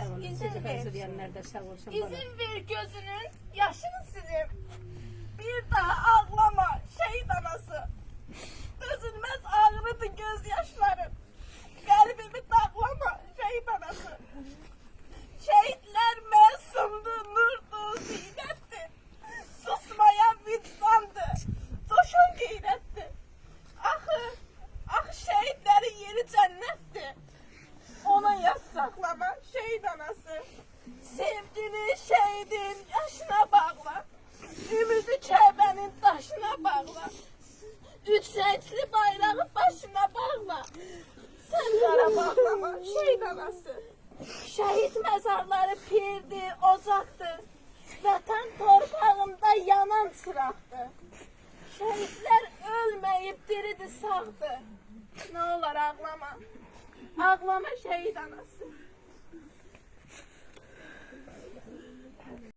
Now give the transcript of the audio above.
sağ olun. İzin Sizi ver. hazırlayanlar da sağ olsun. bana. İzin ver gözünün yaşını sileyim. Bir daha ağlama şehit anası. Üzülmez ağrıdı gözyaşlarım. Kalbimi taklama şehit anası. Şehitler mesumdu, nurdu, ziynetti. Susmayan vicdandı, coşan gayretti. Ah şehitlerin yeri cennetti. Ona yas saklama şehit anası. Sevgili şehidin yaşına bağla. Ümidi Kəbənin taşına bağla. Üç renkli bayrağı başına bağla. Sen qara bağlama şehit anası. Şehit mezarları pirdi, ocaktı. Vatan torpağında yanan çıraqdı. Şehitler ölmeyip diridi sağdı. Ne olur ağlama. Ağlama şehit anası.